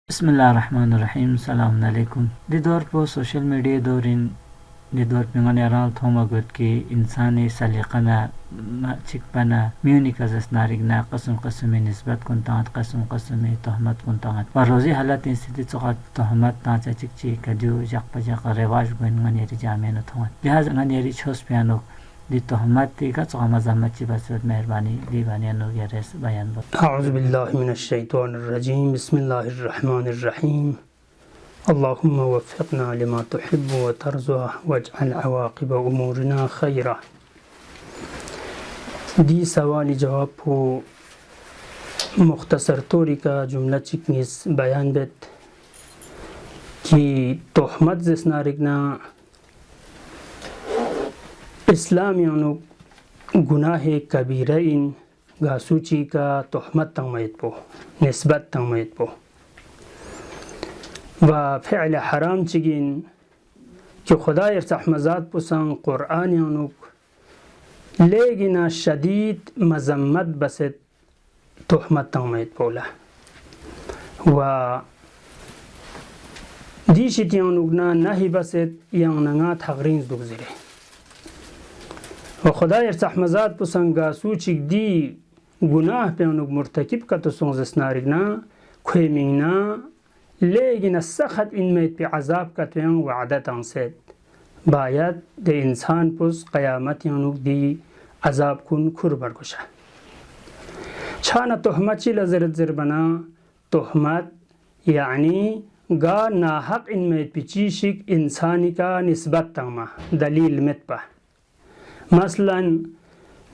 बिस्मिल्लाहिर्रहमानिर्रहीम सलाम अलैकुम दी दौर पो सोशल मीडिया दौरिन दी दौर पिंगन याराल थोमगत की इंसानी सलीक़ना चिकपना म्यूनिक अजस नारिगना कसम कसमी निस्बत कुंतात कसम कसमी तहमत कुंतात व रोजी हालत स्थिति चोकत तहमत ताचा चिकची कदु जक पजक रिवाज गन यरी जामेन थोंग लिहाज गन यरी छोस पियानो दी तहमत ती का चोमा जमत ची बसवत मेहरबानी दी बानियानो यरेस बयान ब अऊज़ु बिल्लाहि मिनश्शैतानिर रजीम बिस्मिल्लाहिर्रहमानिर रहीम अल्लाहुम्मा वफ़्फ़िक़ना लिमा तुहिब्बु व तर्ज़ा वजअल अवाक़िब उमूरिना खैरा। दी सवाल जवाब को मुख्तसर तौरी का जुमला चिकनिस बयान बेत कि तोहमत जिसनारिगना इस्लाम यानो गुनाह कबीरा इन गासूची का तोहमत तंगमयत पो निस्बत तंगमयत पो व फ़िअल हराम चिगिन कि खुदा यरसहमज़ात पुसंग कुरान यानुक लेगिना शदीद मजम्मत बसत तोहमत तंगमयत पोला व दीशित यानुगना नहीं बसत यांगनगा थगरींज दुगज़िरे व खुदा यरसहमज़ात पुसंग गासूचिक दी गुनाह पे उनुक मुर्तकिब का तो सोंजसनारिगना खुएमिंगना लेकिन सख्त इनमें पे अजाब का तो वादत अंसेत बायत दे इंसान पुस क़यामत उनुक दी अजाब कुन खुरबर गुशा छाना तोहमत ची लजरत ज़र बना तोहमत यानी गा नाहक इनमें पिचीशिक इंसानी का निस्बत तंगमा दलील मतपा मसलन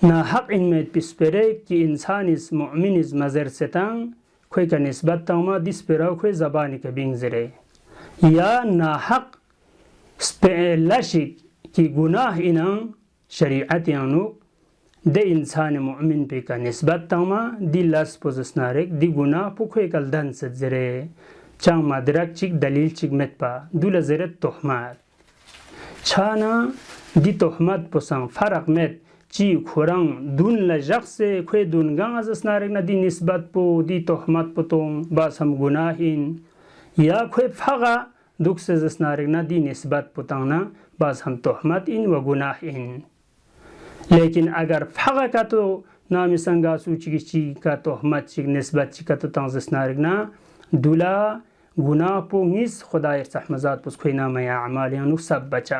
नाहक इनमें पिस्परे कि इंसान इस मुमिन इस मज़र सेतांग कोई का निस्बत तंगमा दिस पेराव कोई ज़बानी का बिंग ज़रे या नाहक स्पेलशिक कि गुनाह इनांग शरीयत यानु दे इंसान मुमिन पे का निस्बत तंगमा दी लस पोजसनारिक दी गुनाह पु कोई कल दन से ज़रे चांग मदरक चिक दलील चिक मतपा दूला ज़रे तोहमत छाना दी तोहमत पुसंग फ़र्क मत ची खुरंग दून लजक से खुए दून गांग अजसनारिक न दी निस्बत पो दी तोहमत पुतों बास हम गुनाहिन या खुए फगा दुख से जसनारिक न दी निस्बत पुतंग ना बास हम तोहमत इन व गुनाहिन लेकिन अगर फगा का तो नामी संगा सूची का तोहमत चिक निस्बत चिक का तो तंग जसनारिक ना दूला गुनाह पो निस खुदा यरसहमज़ात पुस खुए नाम या अमाल यानु सब बचा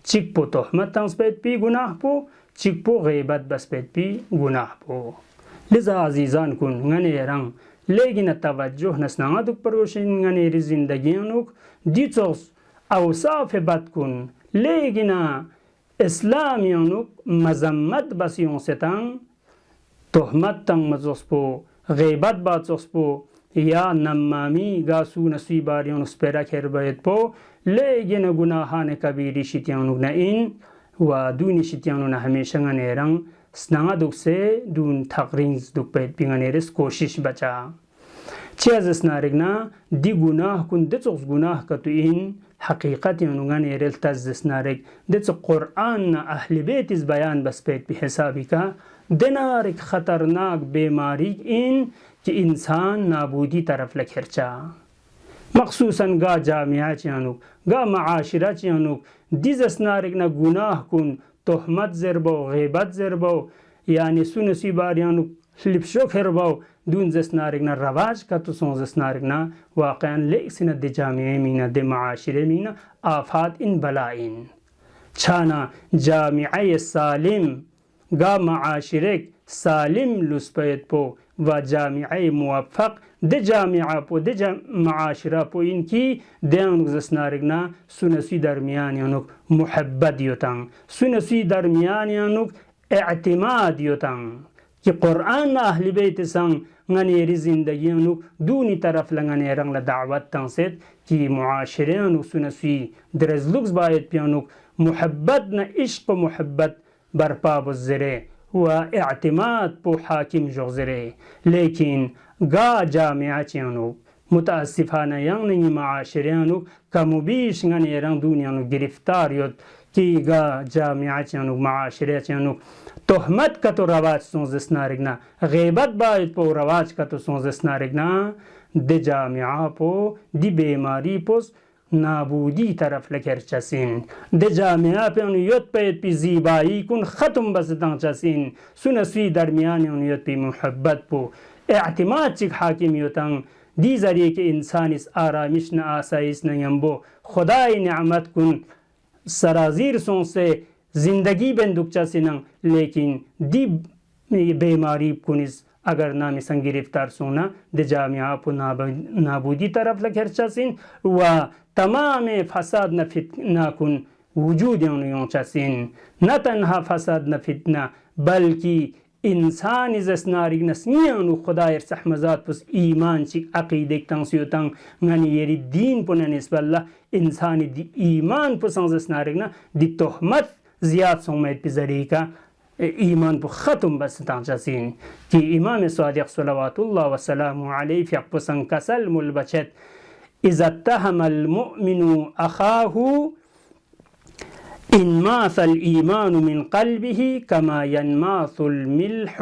चिक पो तोहमत तंग स्पेट पी गुनाह पो चिक पो गैबत बस पेट पी गुनाह पो लिजा अजीज़ान कुन ngane रंग लेकिन तवज्जो नसना दुख परोशन ngane री जिंदगी अनुक दिचोस औसाफ बद कुन लेकिन इस्लाम यानुक मजम्मत बसियों से तंग तोहमत तंग मजोस पो गैबत बातोस पो या नमामी गासू नसीबार यानुक स्पेरा खेर बैत पो लेकिन गुनाहान कबीरी शित्यानुक न इन व दूनी शित्यानो न हमेशा ngane स्नांगा दुख से दून थकरिंज दुख पे पिंगनेरिस कोशिश बचा चेज़ नारिगना दी गुनाह कुन देचोस गुनाह का तो इन हकीकत यानो ngane तज़ नारिग देचो कुरान न अहल बैत इस बयान बस पे हिसाबी का देनारिक खतरनाक बीमारी इन कि इंसान नाबूदी तरफ लखरचा मखसूसन गा जामिया चानुक गा माशिरा चानुक दिजस नारिक न गुनाह कुन तोहमत ज़रबो गैबत ज़रबो यानी सुनसी बार यानुक लिपशो खरबो दून जस नारिक न रवाज का तो सों जस नारिक न वाक़यान लेक्सिन दे जामिया मीना दे माशिरे मीना आफात इन बलाइन छाना जामिया सालिम गा माशिरक सालिम लुस्पयत पो व जामिया मुवफ़्फ़क़ दे जामिया पो दे माशिरा पो इनकी देंग जसनारिक ना सुनसी दरमियान यानुक मुहब्बत योतंग सुनसी दरमियान यानुक एअतिमाद योतंग कि कुरान ना अहल बैत संग ngane री जिंदगी यानुक दूनी तरफ लंगने रंग ला दावत तंग सेत कि मुआशरे यानुक सुनसी दरजलुक्स बायत पियानुक मुहब्बत न इश्क मुहब्बत बरपा बुज़रे व एअतिमाद पो हाकिम जोज़रे लेकिन गा जामिया चानुक मुतासिफाना यांग नहीं माशरे यानुक कमुबीश ngane रंग दुनिया नु गिरफ्तार योत की गा जामिया चनु माशरे चनु तोहमत का तो रवाज सोजस नारिगना गैबत बायत पो रवाज का तो सोजस नारिगना दे जामिया पो दी बीमारी पोस नाबूदी तरफ लेकर चसिन दे जामिया पे उनियत पे पी ज़ीबाई कुन ख़त्म बस दां चसिन सुनसवी दरमियान उनियत पे मोहब्बत पो एअतिमाद चिक हाकिमियतंग दी जरिए के इंसान इस आरामिश न आसाइश न यम्बो खुदाई नियामत कुन सराजीर सों से जिंदगी बंदुक चसिनंग लेकिन दी बीमारी कुनिस अगर नामी संग गिरफ्तार सोना दे जामिया पो नाबूदी तरफ लेकर चसिन व तमाम फसाद न फितना कुन वजूद चसिन न तन्हा फसाद न फितना बल्कि इंसान इस नारिग नस्नियानु खुदायर सहमजात पुस ईमान चिक अकीदे तंसियोतंग ngani yeri din puna nisballa insani di iman pusang zas narig na di tohmat ziyad somet pizari ka iman pu khatum bas tanjasin ki imam sadiq salawatullah wa salamu alayhi fi pusang kasal mulbachet iza tahama al mu'minu akhahu إن ماث الإيمان من قلبه كما ينماث الملح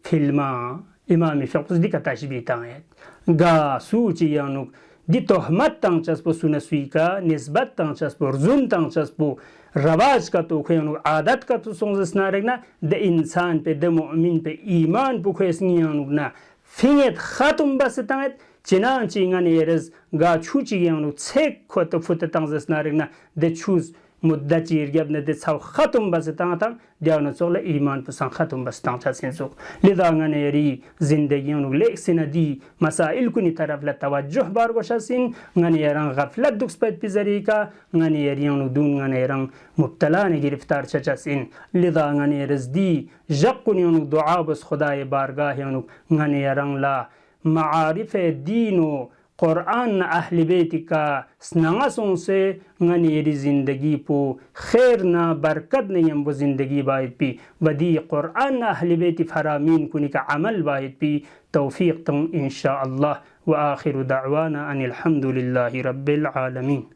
في الماء إمام فقس دي كتشبيه تاعت غا سوچي يانوك دي تهمت تانچس پو سنسوی کا نسبت تانچس پو رزون تانچس پو رواج کا تو خیانو عادت کا تو سونزس نارگنا د انسان पे د मुमिन पे ईमान पो खैसनी यानुक ना फिंगत ختم बस तंगत चिनांची ngani yeres ga chuchi yanu tsek खो तो फुत तंगस नारगना د चूज मुद्दा चीरगब ने देसाव ख़त्म बस तांता दियानो चोले ईमान पसंद ख़त्म बस तांता सिंसुक लिदा ngane री जिंदगियों नु लेक सिनदी मसाइल कुनी तरफ ला तवज्जुह बार गोशासिन ngane रंग गफलत दुख स्पत पिजरी का ngane रियों नु दून ngane रंग मुब्तला ने गिरफ्तार चचासिन लिदा ngane रजदी जक्कुनियों नु दुआ बस खुदाए बारगाह यों ngane रंग ला मारिफ दीनो कुरान अहल बैत का स्नांगसों से ngani yeri जिंदगी पो खैर ना बरकत नहीं हम वो जिंदगी बायत पी वदी कुरान अहल बैत फरामीन कुनी का अमल बायत पी तौफीक तुम इंशाअल्लाह व आखिर दअवाना अनिल हम्दुलिल्लाहि रब्बिल आलमीन।